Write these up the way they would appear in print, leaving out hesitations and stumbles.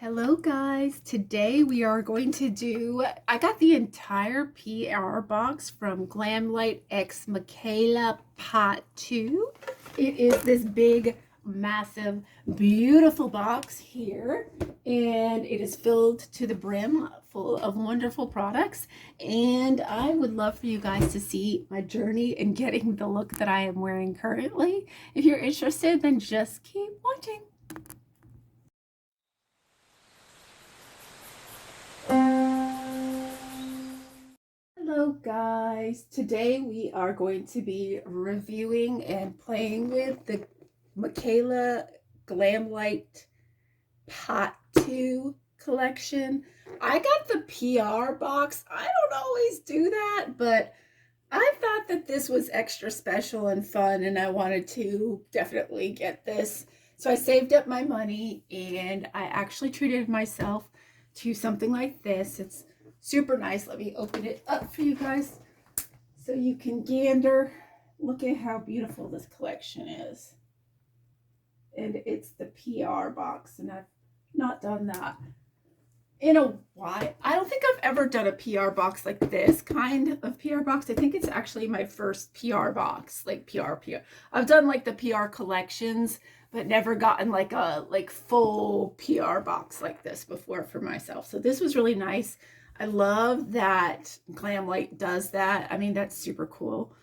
Hello guys, today we are going to do, I got the entire PR box from Glamlite x Michaela Paht 2. It is this big, massive, beautiful box here, and it is filled to the brim full of wonderful products, and I would love for you guys to see my journey in getting the look that I am wearing currently. If you're interested, then just keep watching. Hello guys, today we are going to be reviewing and playing with the Michaela Glamlite Paht 2 collection. I got the PR box. I don't always do that, but I thought that this was extra special and fun, and I wanted to definitely get this. So I saved up my money and I actually treated myself to something like this. It's super nice. Let me open it up for you guys so you can gander. Look at how beautiful this collection is. And it's the PR box, and I've not done that in a while. I don't think I've ever done a PR box like this kind of PR box. I think it's actually my first PR box, like PR. I've done like the PR collections, but never gotten like a full PR box like this before for myself. So this was really nice. I love that Glamlite does that. I mean, that's super cool.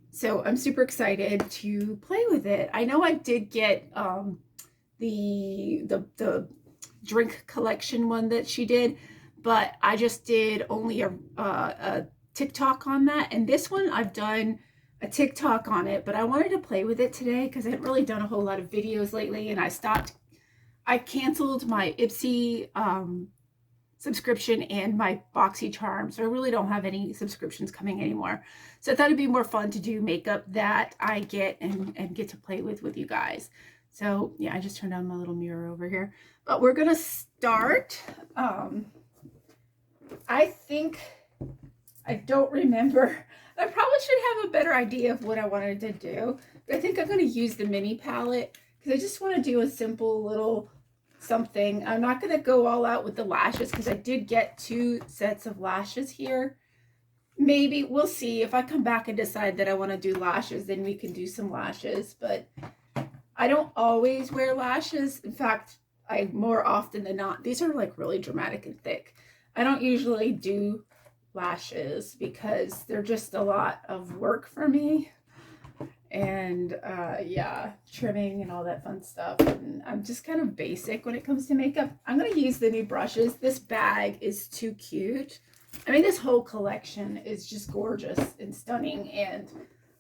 So I'm super excited to play with it. I know I did get the drink collection one that she did, but I just did only a TikTok on that. And this one I've done a TikTok on it, but I wanted to play with it today because I haven't really done a whole lot of videos lately, and I canceled my Ipsy subscription and my BoxyCharm, so I really don't have any subscriptions coming anymore. So I thought it'd be more fun to do makeup that I get and get to play with you guys. So yeah, I just turned on my little mirror over here, but we're gonna start. I think, I don't remember. I probably should have a better idea of what I wanted to do, but I think I'm going to use the mini palette because I just want to do a simple little something. I'm not going to go all out with the lashes because I did get 2 sets of lashes here. Maybe we'll see if I come back and decide that I want to do lashes, then we can do some lashes, but I don't always wear lashes. In fact, I more often than not, these are like really dramatic and thick. I don't usually do lashes because they're just a lot of work for me, and yeah, trimming and all that fun stuff, and I'm just kind of basic when it comes to makeup. I'm going to use the new brushes. This bag is too cute. I mean, this whole collection is just gorgeous and stunning, and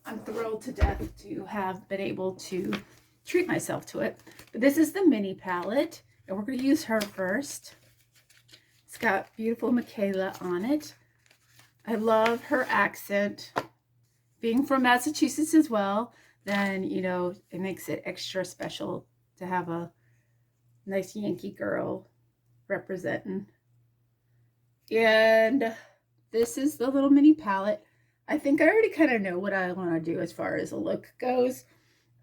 I'm thrilled to death to have been able to treat myself to it. But this is the mini palette, and we're going to use her first. It's got beautiful Michaela on it. I love her accent. Being from Massachusetts as well, then, you know, it makes it extra special to have a nice Yankee girl representing. And this is the little mini palette. I think I already kind of know what I want to do as far as a look goes.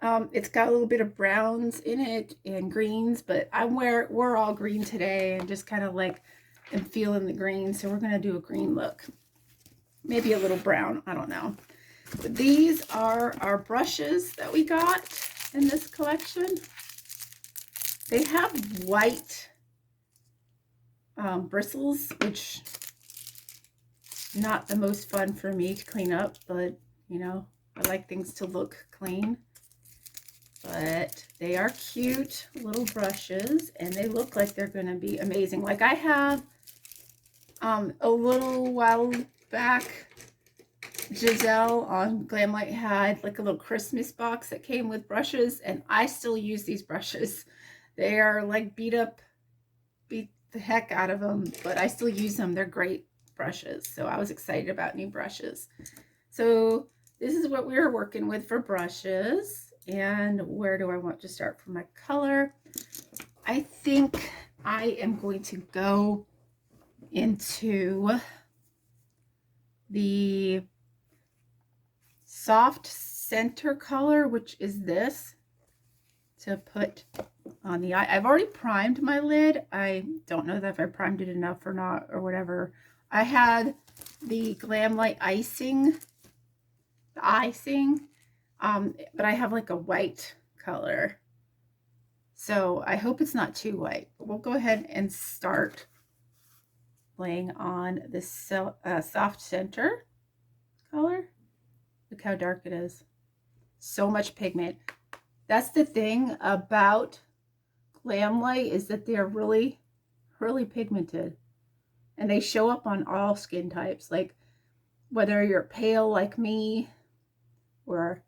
It's got a little bit of browns in it and greens, but we're all green today and just kind of like am feeling the green, so we're going to do a green look. Maybe a little brown, I don't know. But these are our brushes that we got in this collection. They have white bristles, which not the most fun for me to clean up, but you know, I like things to look clean. But they are cute little brushes, and they look like they're going to be amazing. Like I have a little while back, Giselle on Glamlite had like a little Christmas box that came with brushes, and I still use these brushes. They are like beat the heck out of them, but I still use them. They're great brushes, so I was excited about new brushes. So this is what we were working with for brushes. And where do I want to start for my color? I think I am going to go into the soft center color, which is this. to put on the eye. I've already primed my lid. I don't know that if I primed it enough or not or whatever. I had the Glamlite icing, but I have like a white color. So I hope it's not too white. But we'll go ahead and start laying on this soft center color. Look how dark it is. So much pigment. That's the thing about Glamlite, is that they're really, really pigmented. And they show up on all skin types. Like whether you're pale like me or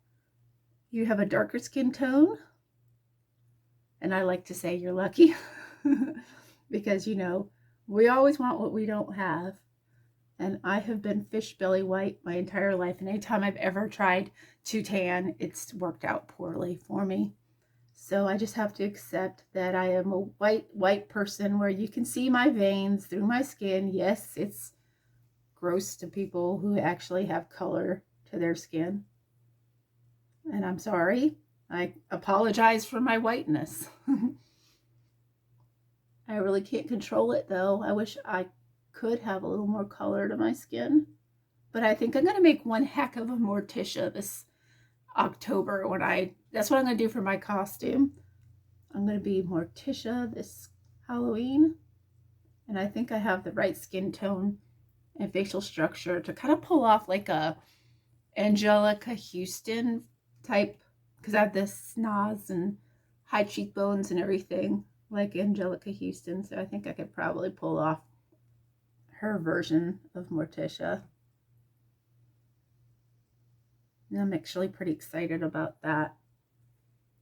you have a darker skin tone. And I like to say you're lucky because, you know, we always want what we don't have. And I have been fish belly white my entire life. And anytime I've ever tried to tan, it's worked out poorly for me. So I just have to accept that I am a white person where you can see my veins through my skin. Yes, it's gross to people who actually have color to their skin. And I'm sorry. I apologize for my whiteness. I really can't control it though. I wish I could have a little more color to my skin. But I think I'm going to make one heck of a Morticia this October that's what I'm going to do for my costume. I'm going to be Morticia this Halloween. And I think I have the right skin tone and facial structure to kind of pull off like a Angelica Houston type, because I have this snaz and high cheekbones and everything like Angelica Houston. So I think I could probably pull off her version of Morticia. And I'm actually pretty excited about that.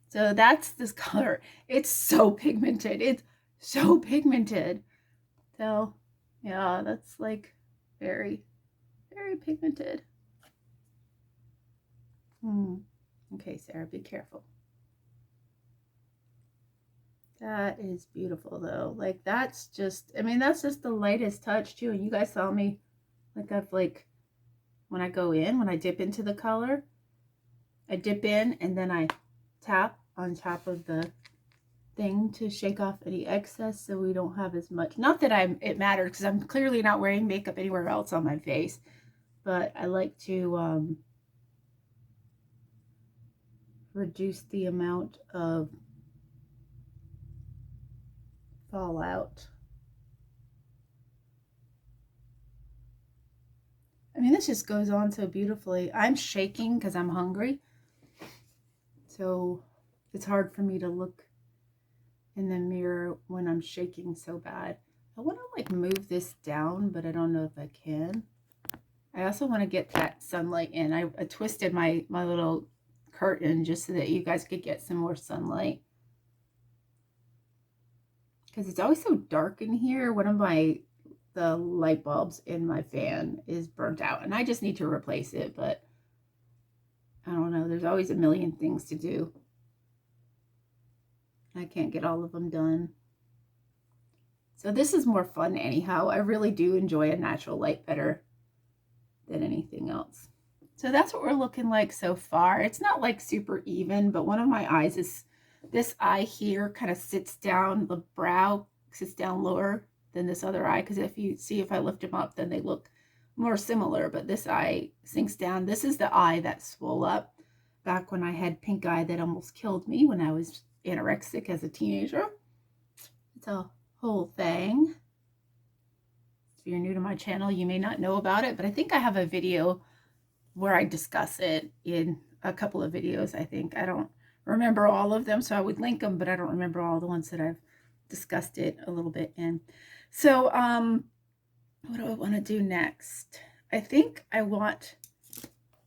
So that's this color. It's so pigmented. It's so pigmented. So yeah, that's like very, very pigmented. Okay, Sarah, be careful. That is beautiful though. Like that's just, I mean, that's just the lightest touch too. And you guys saw me, like I've like, when I dip into the color, I dip in and then I tap on top of the thing to shake off any excess so we don't have as much. Not that it matters because I'm clearly not wearing makeup anywhere else on my face, but I like to reduce the amount of fallout. I mean, this just goes on so beautifully. I'm shaking because I'm hungry. So it's hard for me to look in the mirror when I'm shaking so bad. I want to like move this down, but I don't know if I can. I also want to get that sunlight in. I twisted my little curtain just so that you guys could get some more sunlight. Because it's always so dark in here. One of the light bulbs in my fan is burnt out and I just need to replace it, but I don't know. There's always a million things to do. I can't get all of them done. So this is more fun anyhow. I really do enjoy a natural light better than anything else. So that's what we're looking like so far. It's not like super even, but one of my eyes is, this eye here kind of sits down, the brow sits down lower than this other eye, because if you see, if I lift them up, then they look more similar, but this eye sinks down. This is the eye that swole up back when I had pink eye that almost killed me when I was anorexic as a teenager. It's a whole thing. If you're new to my channel, you may not know about it, but I think I have a video where I discuss it in a couple of videos, I think. I don't remember all of them, so I would link them, but I don't remember all the ones that I've discussed it a little bit in. So, what do I want to do next? I think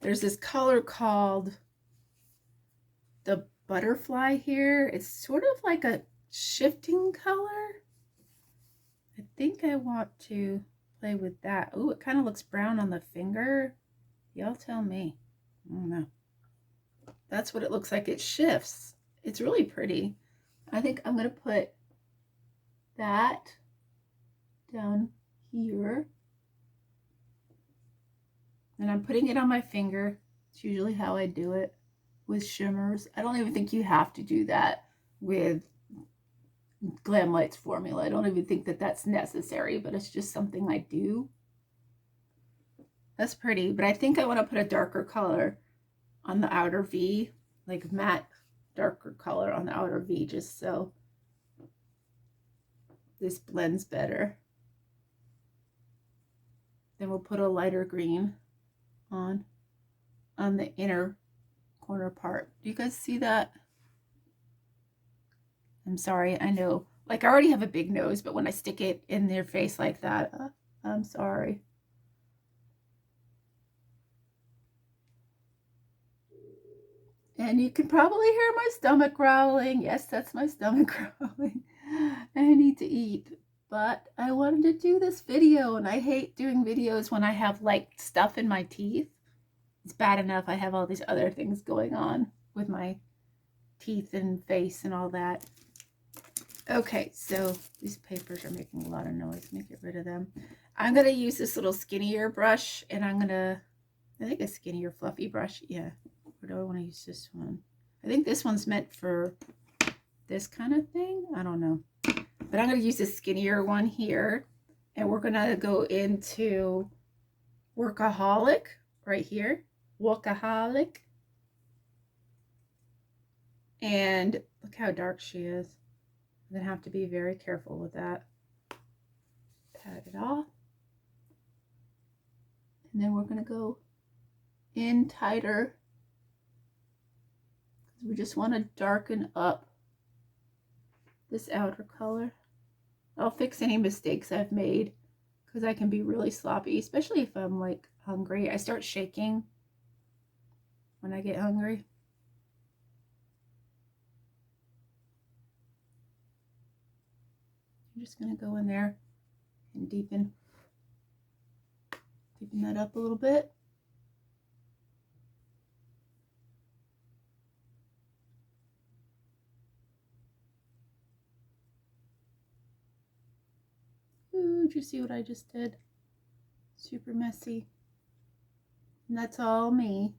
there's this color called the Butterfly here. It's sort of like a shifting color. I think I want to play with that. Oh, it kind of looks brown on the finger. Y'all tell me. I don't know. That's what it looks like. It shifts. It's really pretty. I think I'm going to put that down here. And I'm putting it on my finger. It's usually how I do it with shimmers. I don't even think you have to do that. with Glamlite's formula. I don't even think that that's necessary, but it's just something I do. That's pretty, but I think I want to put a darker color on the outer V, like matte darker color on the outer V, just so this blends better. Then we'll put a lighter green on the inner corner part. Do you guys see that? I'm sorry, I know, like I already have a big nose, but when I stick it in their face like that, I'm sorry. And you can probably hear my stomach growling. Yes, that's my stomach growling. I need to eat, but I wanted to do this video, and I hate doing videos when I have like stuff in my teeth. It's bad enough I have all these other things going on with my teeth and face and all that. Okay, so these papers are making a lot of noise. Let me get rid of them. I'm going to use this little skinnier brush, and I'm going to, I think a skinnier fluffy brush. Yeah. Or do I want to use this one? I think this one's meant for this kind of thing. I don't know. But I'm going to use this skinnier one here. And we're going to go into Workaholic right here. Workaholic. And look how dark she is. I'm going to have to be very careful with that. Pat it off. And then we're going to go in tighter. We just want to darken up this outer color. I'll fix any mistakes I've made because I can be really sloppy, especially if I'm like hungry. I start shaking when I get hungry. I'm just going to go in there and deepen that up a little bit. Ooh, did you see what I just did? Super messy. And that's all me.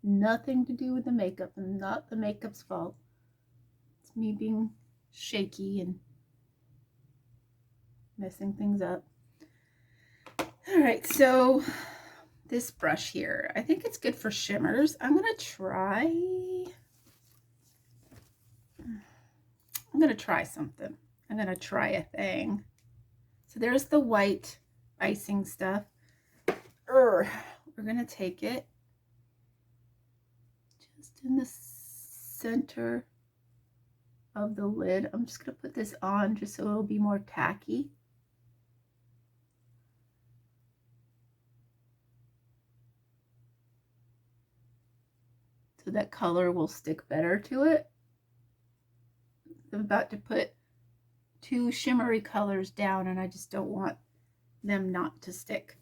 Nothing to do with the makeup, and not the makeup's fault. It's me being shaky and messing things up. All right, so this brush here, I think it's good for shimmers. I'm gonna try something. I'm gonna try a thing. So there's the white icing stuff. We're gonna take it just in the center of the lid. I'm just gonna put this on just so it'll be more tacky. So that color will stick better to it. I'm about to put two shimmery colors down, and I just don't want them not to stick.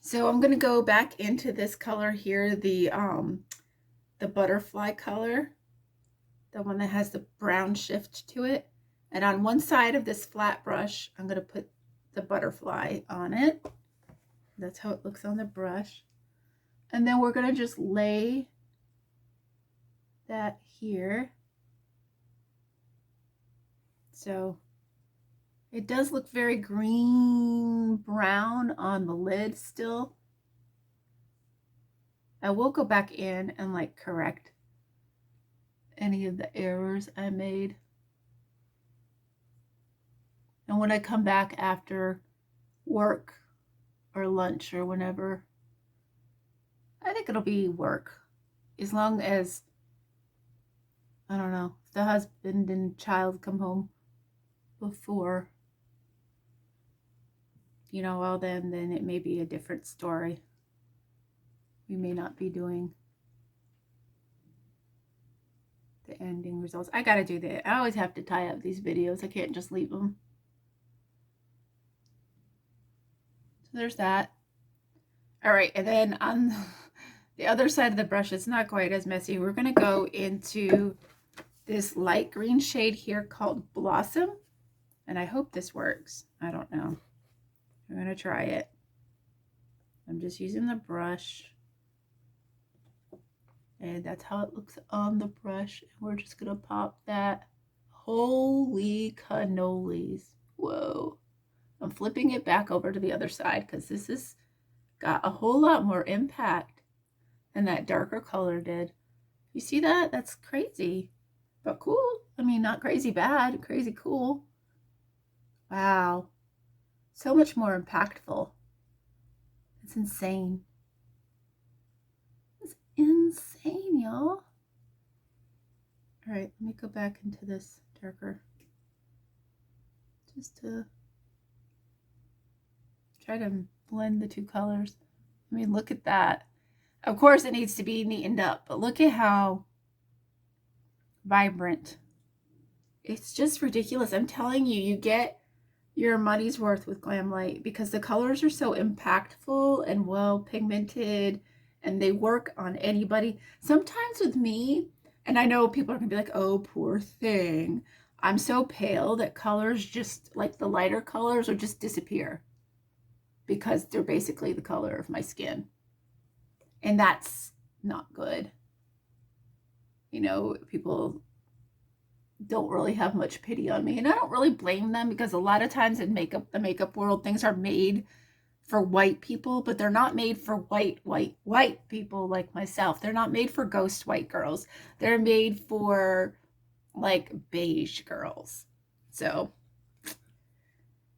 So I'm going to go back into this color here, the butterfly color, the one that has the brown shift to it. And on one side of this flat brush, I'm going to put the butterfly on it. That's how it looks on the brush. And then we're going to just lay that here. So it does look very green brown on the lid still. I will go back in and like correct any of the errors I made. And when I come back after work or lunch or whenever, I think it'll be work. As long as, I don't know, if the husband and child come home before, you know, well then it may be a different story. We may not be doing the ending results. I gotta do that. I always have to tie up these videos. I can't just leave them. So there's that. All right, and then on the other side of the brush, it's not quite as messy. We're gonna go into this light green shade here called Blossom. And I hope this works. I don't know. I'm going to try it. I'm just using the brush. And that's how it looks on the brush. And we're just gonna pop that. Holy cannolis. Whoa. I'm flipping it back over to the other side because this has got a whole lot more impact than that darker color did. You see that? That's crazy, but cool. I mean, not crazy bad, crazy cool. Wow. So much more impactful. It's insane. It's insane, y'all. All right, let me go back into this darker. Just to try to blend the two colors. I mean, look at that. Of course, it needs to be neatened up, but look at how vibrant. It's just ridiculous. I'm telling you, you get your money's worth with Glamlite because the colors are so impactful and well pigmented and they work on anybody. Sometimes with me, and I know people are gonna be like, oh, poor thing. I'm so pale that colors just, like the lighter colors, will just disappear because they're basically the color of my skin. And that's not good. You know, people don't really have much pity on me, and I don't really blame them because a lot of times in the makeup world, things are made for white people, but they're not made for white people like myself. They're not made for ghost white girls. They're made for like beige girls. So,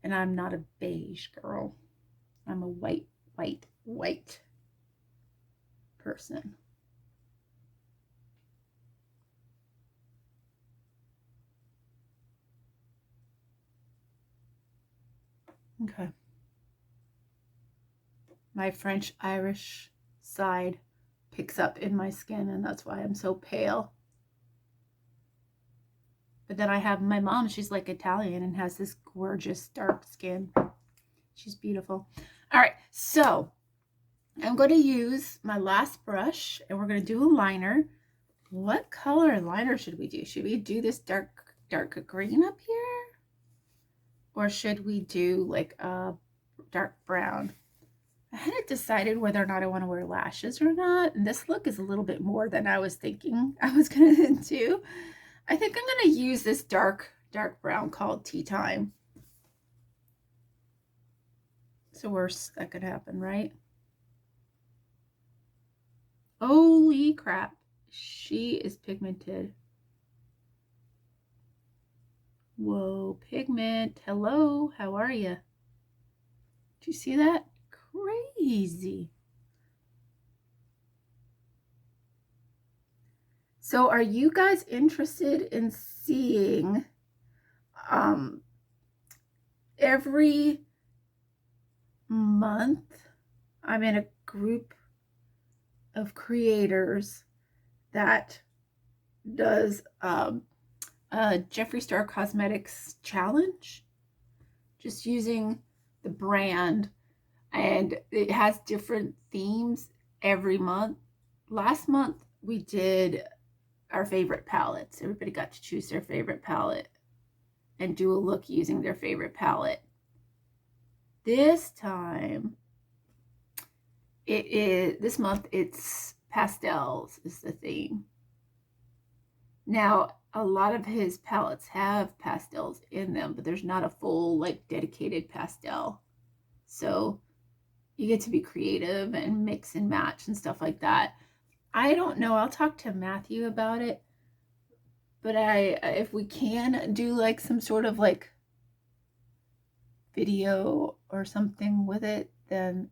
and I'm not a beige girl. I'm a white person. Okay. My French-Irish side picks up in my skin, and that's why I'm so pale. But then I have my mom, she's like Italian and has this gorgeous dark skin. She's beautiful. All right, so I'm going to use my last brush, and we're going to do a liner. What color liner should we do? Should we do this dark green up here? Or should we do like a dark brown? I hadn't decided whether or not I want to wear lashes or not. And this look is a little bit more than I was thinking I was going to do. I think I'm going to use this dark brown called Tea Time. It's the worst that could happen, right? Holy crap. She is pigmented. Whoa, pigment. Hello, how are you? Do you see that? Crazy. So are you guys interested in seeing every month I'm in a group of creators that does a Jeffree Star Cosmetics challenge, just using the brand, and it has different themes every month. Last month we did our favorite palettes. Everybody got to choose their favorite palette and do a look using their favorite palette. This time, this month it's pastels is the theme. Now, a lot of his palettes have pastels in them, but there's not a full like dedicated pastel. So you get to be creative and mix and match and stuff like that. I don't know. I'll talk to Matthew about it. But if we can do like some sort of like video or something with it, then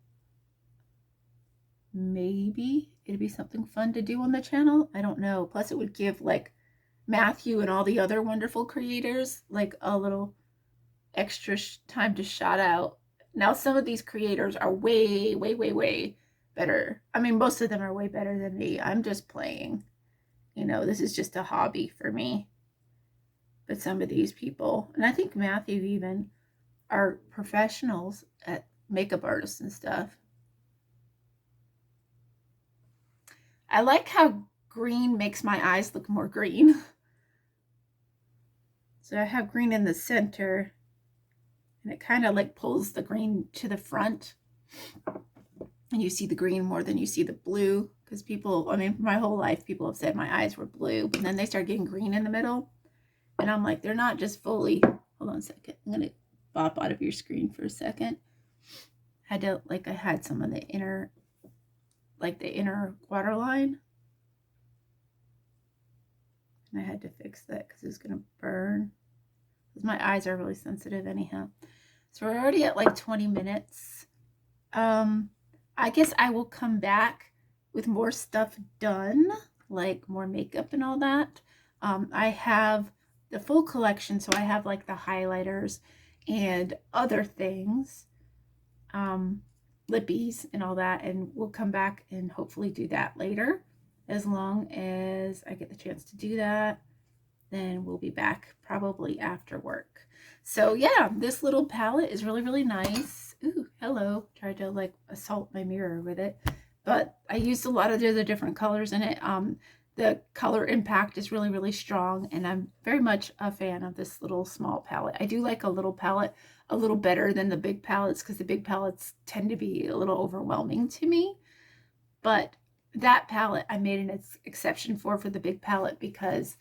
maybe it'd be something fun to do on the channel. I don't know. Plus it would give like Matthew and all the other wonderful creators like a little extra time to shout out. Now some of these creators are way better. I mean, most of them are way better than me. I'm just playing. You know, this is just a hobby for me. But some of these people, and I think Matthew even, are professionals at makeup artists and stuff. I like how green makes my eyes look more green. So I have green in the center, and it kind of like pulls the green to the front. And you see the green more than you see the blue because people, I mean, my whole life, people have said my eyes were blue, but then they start getting green in the middle. And I'm like, they're not just fully, hold on a second. I'm going to pop out of your screen for a second. I had some of the inner, like the inner waterline. And I had to fix that because it's going to burn. Because my eyes are really sensitive anyhow. So we're already at like 20 minutes. I guess I will come back with more stuff done, like more makeup and all that. I have the full collection, so I have like the highlighters and other things, lippies and all that, and we'll come back and hopefully do that later. As long as I get the chance to do that, then we'll be back probably after work. So yeah, this little palette is really, really nice. Ooh, hello. Tried to like assault my mirror with it, but I used a lot of the other different colors in it. The color impact is really, really strong, and I'm very much a fan of this little small palette. I do like a little palette a little better than the big palettes because the big palettes tend to be a little overwhelming to me. But that palette I made an exception for the big palette because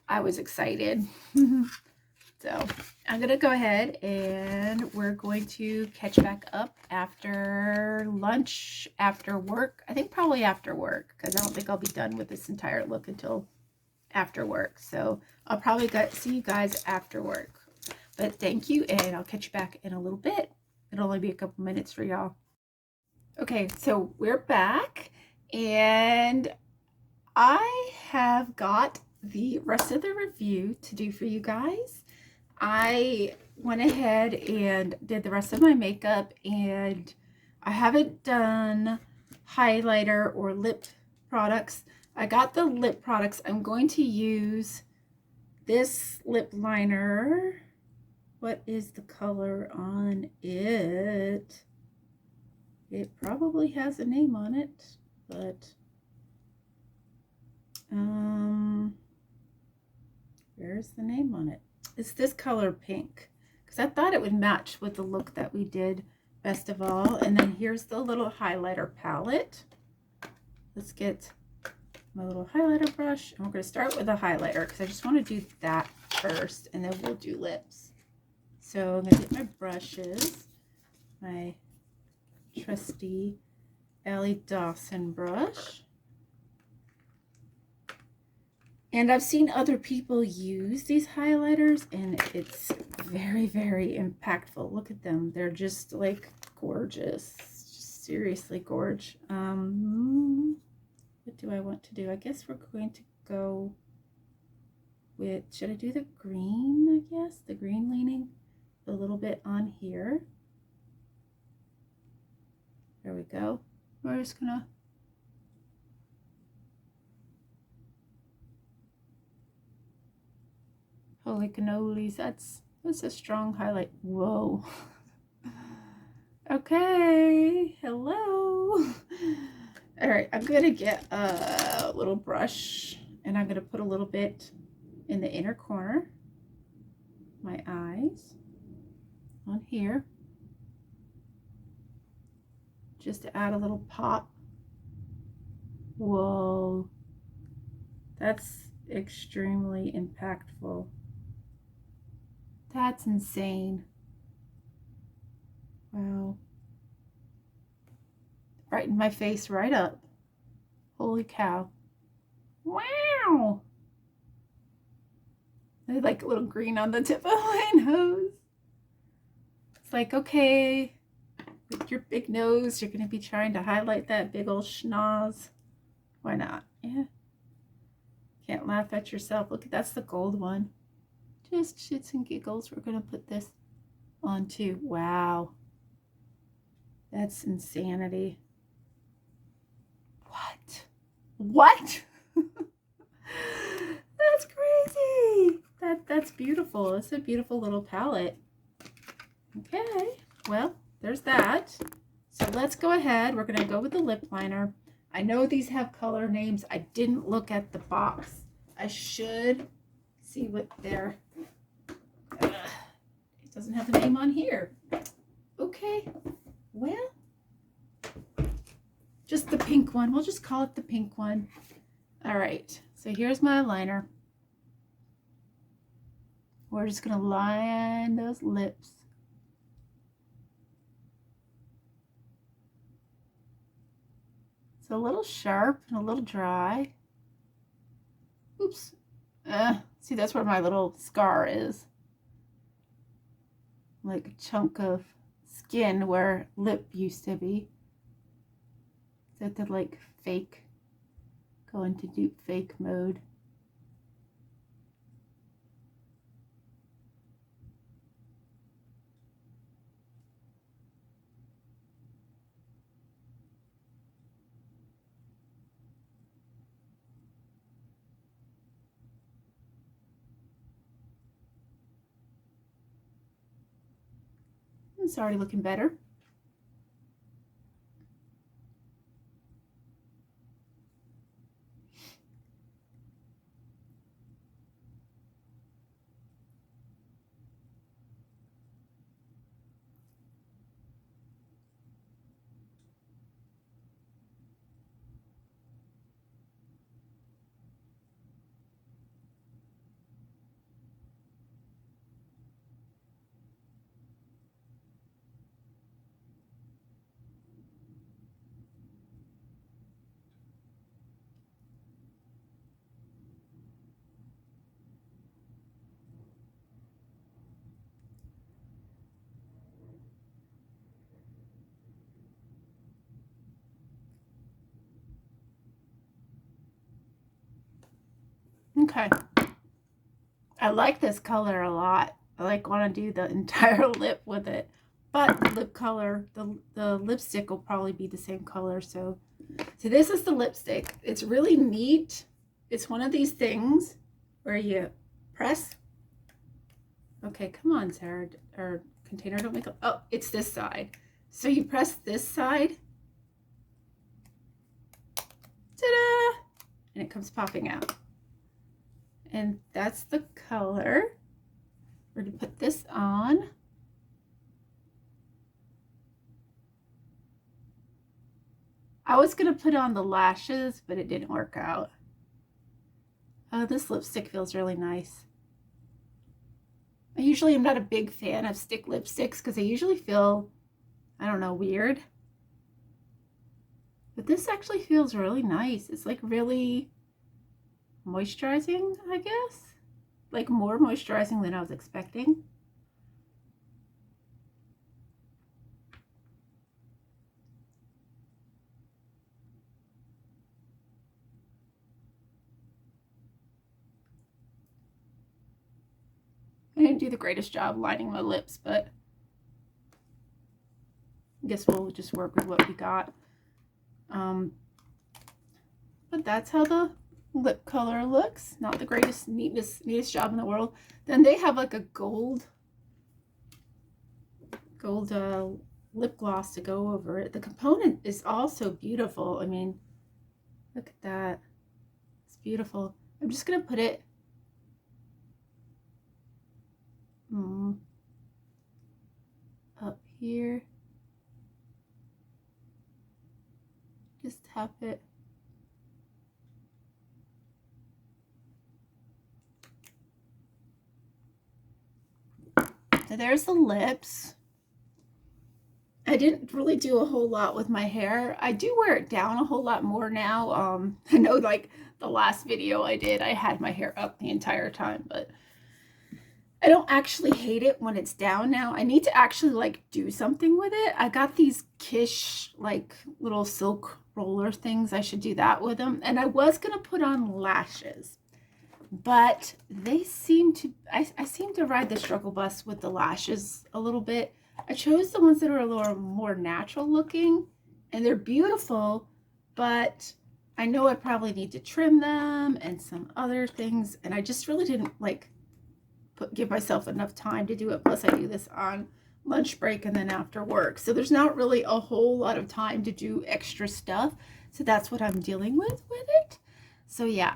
I was excited. So I'm going to go ahead and we're going to catch back up after lunch, after work. I think probably after work because I don't think I'll be done with this entire look until after work. So I'll probably see you guys after work. But thank you, and I'll catch you back in a little bit. It'll only be a couple minutes for y'all. Okay, so we're back, and I have got the rest of the review to do for you guys. I went ahead and did the rest of my makeup, and I haven't done highlighter or lip products. I got the lip products. I'm going to use this lip liner. What is the color on it? It probably has a name on it, but where's the name on it? It's this color pink, because I thought it would match with the look that we did best of all. And then here's the little highlighter palette. Let's get my little highlighter brush, and we're going to start with a highlighter because I just want to do that first, and then we'll do lips. So I'm going to get my brushes, my trusty Ellie Dawson brush. And I've seen other people use these highlighters, and it's very, very impactful. Look at them. They're just like gorgeous. Just seriously gorgeous. What do I want to do? I guess we're going to go with, should I do the green, I guess? The green leaning a little bit on here. There we go. We're just gonna holy cannolis, that's a strong highlight. Whoa. Okay, hello. All right, I'm gonna get a little brush, and I'm gonna put a little bit in the inner corner, my eyes, on here, just to add a little pop. Whoa, that's extremely impactful. That's insane. Wow. Brightened my face right up. Holy cow. Wow. I like a little green on the tip of my nose. It's like, okay, with your big nose, you're going to be trying to highlight that big old schnoz. Why not? Yeah. Can't laugh at yourself. Look, that's the gold one. Just shits and giggles. We're going to put this on too. Wow. That's insanity. What? What? That's crazy. That's beautiful. It's a beautiful little palette. Okay, well, there's that. So let's go ahead. We're going to go with the lip liner. I know these have color names. I didn't look at the box. I should see what they're... it doesn't have the name on here. Okay, well, just the pink pink one. We'll just call it the pink one. All right, so here's my liner. We're just gonna line those lips. It's a little sharp and a little dry. Oops. See, that's where my little scar is. Like a chunk of skin where lip used to be. So I have to like fake, go into deep fake mode. It's already looking better. Okay. I like this color a lot. I like want to do the entire lip with it. But the lip color, the lipstick will probably be the same color. So this is the lipstick. It's really neat. It's one of these things where you press. Okay, come on, Sarah. Or container, don't make it. Oh, it's this side. So you press this side. Ta-da! And it comes popping out. And that's the color. We're going to put this on. I was going to put on the lashes, but it didn't work out. Oh, this lipstick feels really nice. I usually am not a big fan of stick lipsticks because they usually feel, I don't know, weird. But this actually feels really nice. It's like really moisturizing, I guess. Like more moisturizing than I was expecting. I didn't do the greatest job lining my lips, but I guess we'll just work with what we got. But that's how the lip color looks. Not the greatest, neatest job in the world. Then they have like a gold lip gloss to go over it. The component is also beautiful. I mean, look at that. It's beautiful. I'm just gonna put it up here. Just tap it. So there's the lips. I didn't really do a whole lot with my hair. I do wear it down a whole lot more now. I know like the last video I did, I had my hair up the entire time, but I don't actually hate it when it's down now. I need to actually like do something with it. I got these Kish like little silk roller things. I should do that with them. And I was going to put on lashes, but they seem to, I seem to ride the struggle bus with the lashes a little bit. I chose the ones that are a little more natural looking, and they're beautiful, but I know I probably need to trim them and some other things, and I just really didn't like give myself enough time to do it. Plus I do this on lunch break and then after work, so there's not really a whole lot of time to do extra stuff. So that's what I'm dealing with it. So yeah,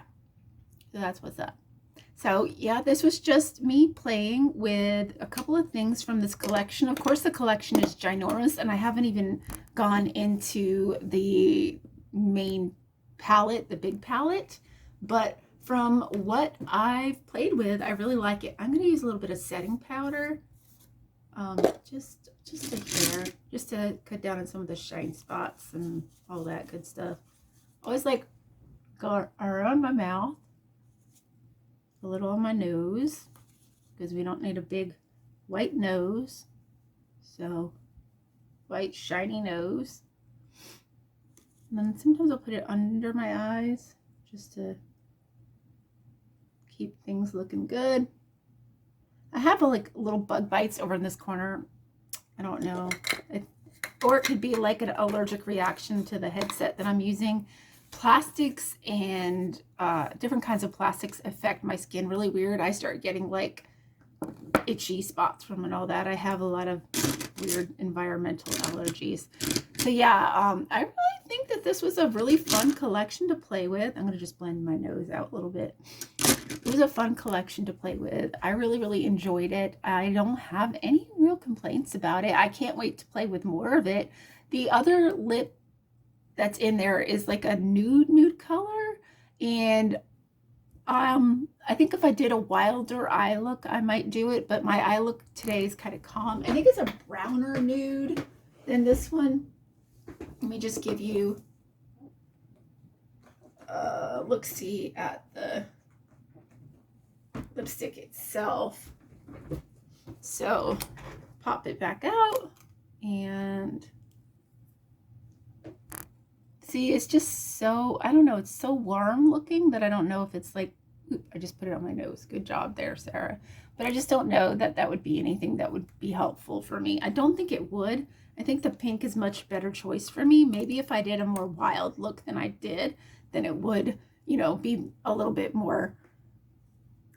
that's what's up. So yeah, this was just me playing with a couple of things from this collection. Of course, the collection is ginormous, and I haven't even gone into the main palette, the big palette, but from what I've played with, I really like it. I'm going to use a little bit of setting powder, just a hair, just to cut down on some of the shine spots and all that good stuff. Always like go around my mouth, a little on my nose, because we don't need a big white nose. So white shiny nose. And then sometimes I'll put it under my eyes just to keep things looking good. I have like little bug bites over in this corner. I don't know. Or it could be like an allergic reaction to the headset that I'm using. Plastics and different kinds of plastics affect my skin really weird. I start getting like itchy spots from and all that. I have a lot of weird environmental allergies. So yeah, I really think that this was a really fun collection to play with. I'm going to just blend my nose out a little bit. It was a fun collection to play with. I really enjoyed it. I don't have any real complaints about it. I can't wait to play with more of it. The other lip that's in there is like a nude color, and I think if I did a wilder eye look, I might do it, but my eye look today is kind of calm. I think it's a browner nude than this one. Let me just give you a look-see at the lipstick itself. So pop it back out and see, it's just so, I don't know, it's so warm looking that I don't know if it's like, I just put it on my nose. Good job there, Sarah. But I just don't know that that would be anything that would be helpful for me. I don't think it would. I think the pink is much better choice for me. Maybe if I did a more wild look than I did, then it would, you know, be a little bit more,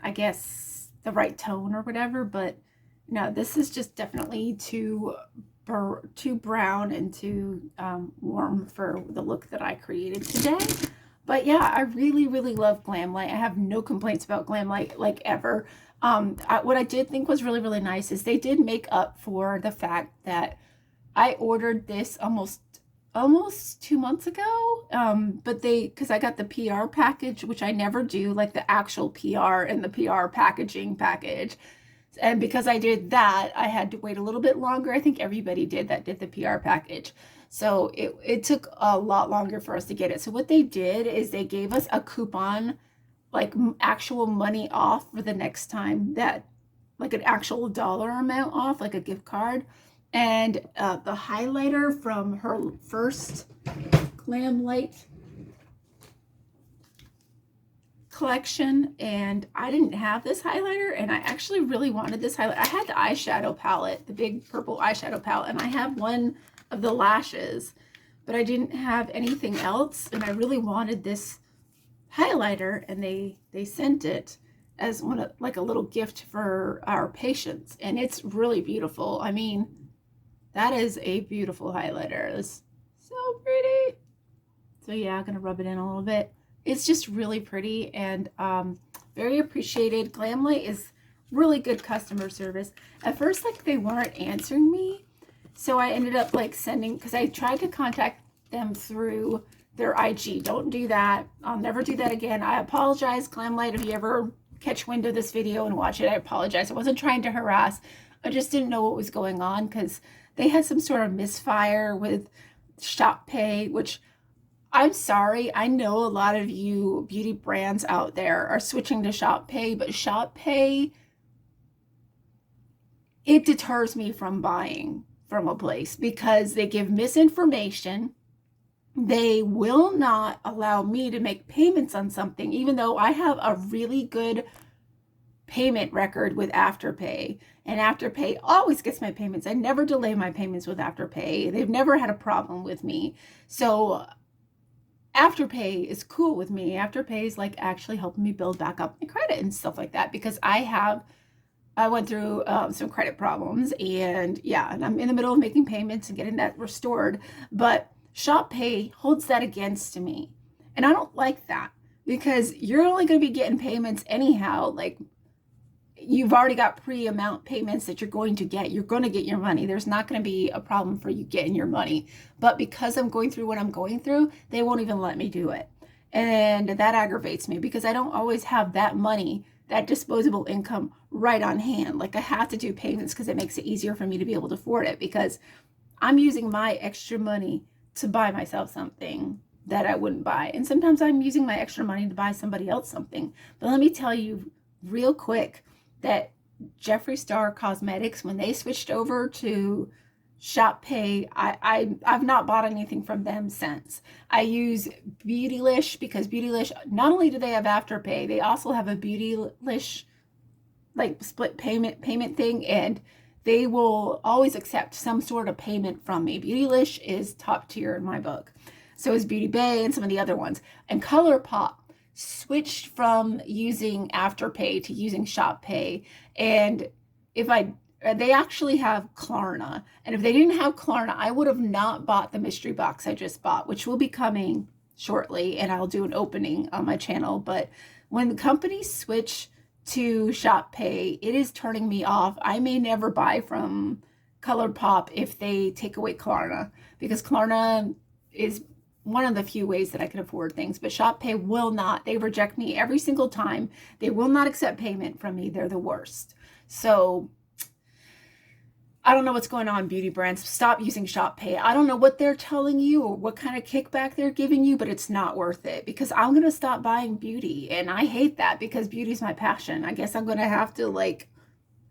I guess, the right tone or whatever. But no, this is just definitely too brown and too warm for the look that I created today. But yeah, I really love Glamlite. I have no complaints about Glamlite, like, ever. What I did think was really nice is they did make up for the fact that I ordered this almost 2 months ago. But because I got the PR package, which I never do, like the actual PR and the PR packaging package. And because I did that, I had to wait a little bit longer. I think everybody did that did the PR package. So it took a lot longer for us to get it. So what they did is they gave us a coupon, like actual money off for the next time, that like an actual dollar amount off, like a gift card. And the highlighter from her first Glamlite collection, and I didn't have this highlighter, and I actually really wanted this highlighter. I had the eyeshadow palette, the big purple eyeshadow palette, and I have one of the lashes, but I didn't have anything else, and I really wanted this highlighter, and they sent it as one of, like, a little gift for our patients, and it's really beautiful. I mean, that is a beautiful highlighter. It's so pretty. So yeah, I'm gonna rub it in a little bit. It's just really pretty and very appreciated. Glamlite is really good customer service. At first, like, they weren't answering me, so I ended up like sending, because I tried to contact them through their IG. Don't do that. I'll never do that again. I apologize, Glamlite, if you ever catch wind of this video and watch it. I apologize. I wasn't trying to harass. I just didn't know what was going on, because they had some sort of misfire with Shop Pay, which, I'm sorry, I know a lot of you beauty brands out there are switching to Shop Pay, but Shop Pay, it deters me from buying from a place because they give misinformation. They will not allow me to make payments on something, even though I have a really good payment record with Afterpay, and Afterpay always gets my payments. I never delay my payments with Afterpay. They've never had a problem with me. So Afterpay is cool with me. Afterpay is like actually helping me build back up my credit and stuff like that, because I went through some credit problems, and yeah, and I'm in the middle of making payments and getting that restored, but Shop Pay holds that against me, and I don't like that, because you're only going to be getting payments anyhow. Like, you've already got pre-amount payments that you're going to get. You're going to get your money. There's not going to be a problem for you getting your money. But because I'm going through what I'm going through, they won't even let me do it. And that aggravates me because I don't always have that money, that disposable income right on hand. Like I have to do payments because it makes it easier for me to be able to afford it, because I'm using my extra money to buy myself something that I wouldn't buy. And sometimes I'm using my extra money to buy somebody else something. But let me tell you real quick that Jeffree Star Cosmetics, when they switched over to Shop Pay, I've not bought anything from them since. I use Beautylish because Beautylish, not only do they have Afterpay, they also have a Beautylish like split payment thing, and they will always accept some sort of payment from me. Beautylish is top tier in my book. So is Beauty Bay and some of the other ones. And ColourPop switched from using Afterpay to using Shop Pay. And they actually have Klarna. And if they didn't have Klarna, I would have not bought the mystery box I just bought, which will be coming shortly. And I'll do an opening on my channel. But when the companies switch to Shop Pay, it is turning me off. I may never buy from ColourPop if they take away Klarna, because Klarna is one of the few ways that I can afford things, but Shop Pay will not. They reject me every single time. They will not accept payment from me. They're the worst. So I don't know what's going on, beauty brands. Stop using Shop Pay. I don't know what they're telling you or what kind of kickback they're giving you, but it's not worth it, because I'm going to stop buying beauty. And I hate that, because beauty's my passion. I guess I'm going to have to like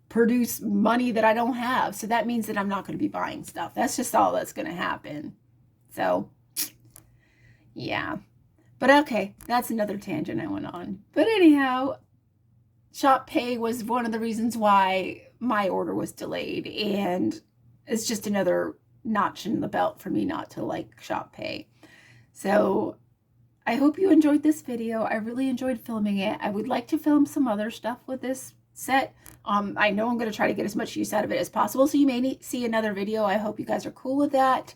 produce money that I don't have. So that means that I'm not going to be buying stuff. That's just all that's going to happen. So yeah, but okay, that's another tangent I went on. But anyhow, Shop Pay was one of the reasons why my order was delayed, and it's just another notch in the belt for me not to like Shop Pay. So I hope you enjoyed this video. I really enjoyed filming it. I would like to film some other stuff with this set. I know I'm going to try to get as much use out of it as possible, so you may see another video. I hope you guys are cool with that.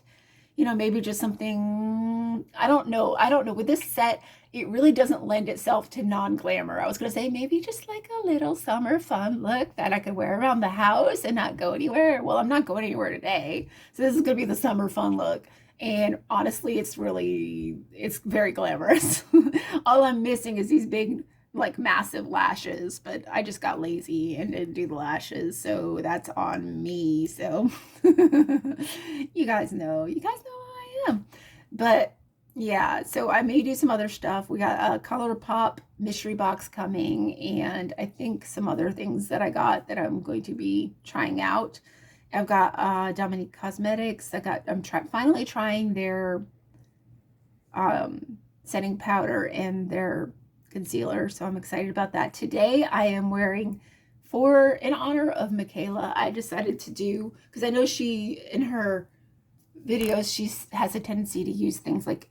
You know, maybe just something, I don't know. With this set, it really doesn't lend itself to non-glamour. I was going to say maybe just like a little summer fun look that I could wear around the house and not go anywhere. Well, I'm not going anywhere today, so this is going to be the summer fun look. And honestly, it's very glamorous. All I'm missing is these big, like massive lashes, but I just got lazy and didn't do the lashes, so that's on me. So you guys know who I am. But yeah, so I may do some other stuff. We got a ColourPop mystery box coming, and I think some other things that I got that I'm going to be trying out. I've got Dominique Cosmetics. I'm finally trying their setting powder and their concealer, so I'm excited about that. Today I am wearing, in honor of Michaela, I decided to do, because I know she, in her videos, she has a tendency to use things like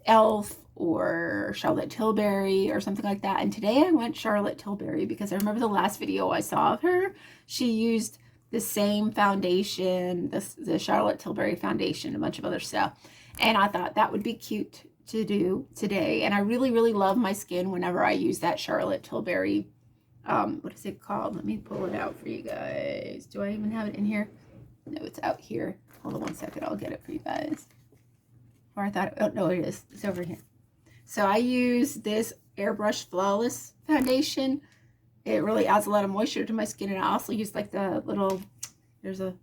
e.l.f. or Charlotte Tilbury or something like that. And today I went Charlotte Tilbury because I remember the last video I saw of her, she used the same foundation, the Charlotte Tilbury foundation, a bunch of other stuff. And I thought that would be cute to do today. And I really, really love my skin whenever I use that Charlotte Tilbury, what is it called? Let me pull it out for you guys. Do I even have it in here? No, it's out here. Hold on one second. I'll get it for you guys. Or I thought, oh no, it is. It's over here. So I use this Airbrush Flawless foundation. It really adds a lot of moisture to my skin. And I also use like the little, there's a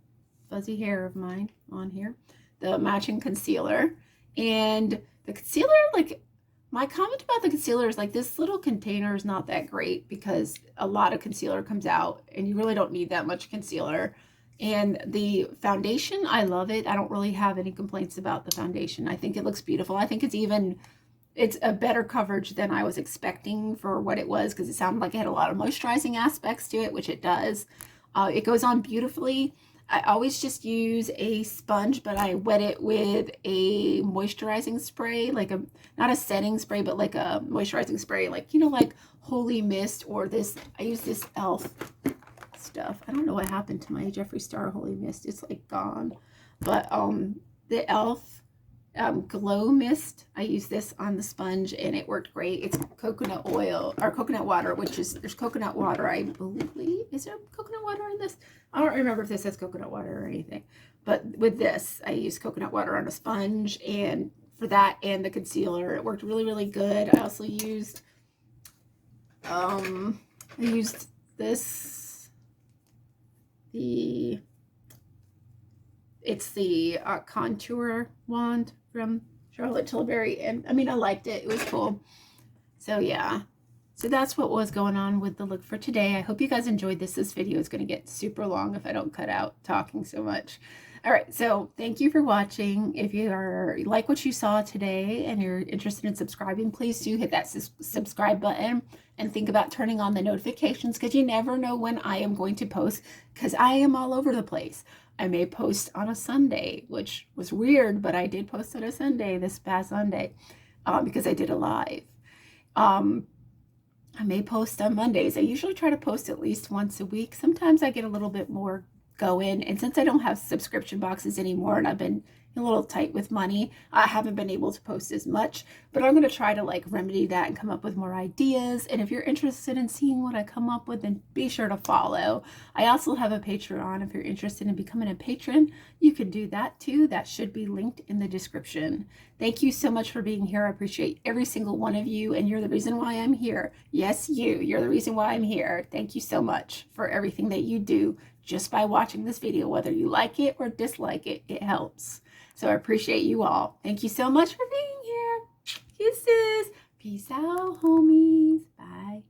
fuzzy hair of mine on here, the matching concealer. And the concealer, like, my comment about the concealer is like, this little container is not that great because a lot of concealer comes out and you really don't need that much concealer. And the foundation, I love it. I don't really have any complaints about the foundation. I think it looks beautiful. I think it's a better coverage than I was expecting for what it was, because it sounded like it had a lot of moisturizing aspects to it, which it does. It goes on beautifully. I always just use a sponge, but I wet it with a moisturizing spray, like not a setting spray, but like a moisturizing spray, like, you know, like Holy Mist, or this, I use this e.l.f. stuff. I don't know what happened to my Jeffree Star Holy Mist. It's like gone. But the e.l.f. Glow Mist. I use this on the sponge and it worked great. It's coconut oil or coconut water, which is, there's coconut water, I believe. Is there coconut water in this? I don't remember if this has coconut water or anything. But with this, I used coconut water on a sponge, and for that and the concealer, it worked really, really good. I also used, this, it's the contour wand from Charlotte Tilbury, and I mean, I liked it. It was cool. So yeah, so that's what was going on with the look for today. I hope you guys enjoyed this. This video is going to get super long if I don't cut out talking so much. All right, so thank you for watching. If you like what you saw today and you're interested in subscribing, please do hit that subscribe button and think about turning on the notifications, because you never know when I am going to post, because I am all over the place. I may post on a Sunday, which was weird, but I did post on a Sunday this past Sunday because I did a live. I may post on Mondays. I usually try to post at least once a week. Sometimes I get a little bit more go in, and since I don't have subscription boxes anymore and I've been a little tight with money, I haven't been able to post as much, but I'm going to try to like remedy that and come up with more ideas. And if you're interested in seeing what I come up with, then be sure to follow. I also have a Patreon. If you're interested in becoming a patron, you can do that too. That should be linked in the description. Thank you so much for being here. I appreciate every single one of you, and you're the reason why I'm here. Yes, you're the reason why I'm here. Thank you so much for everything that you do just by watching this video. Whether you like it or dislike it, it helps. So I appreciate you all. Thank you so much for being here. Kisses. Peace out, homies. Bye.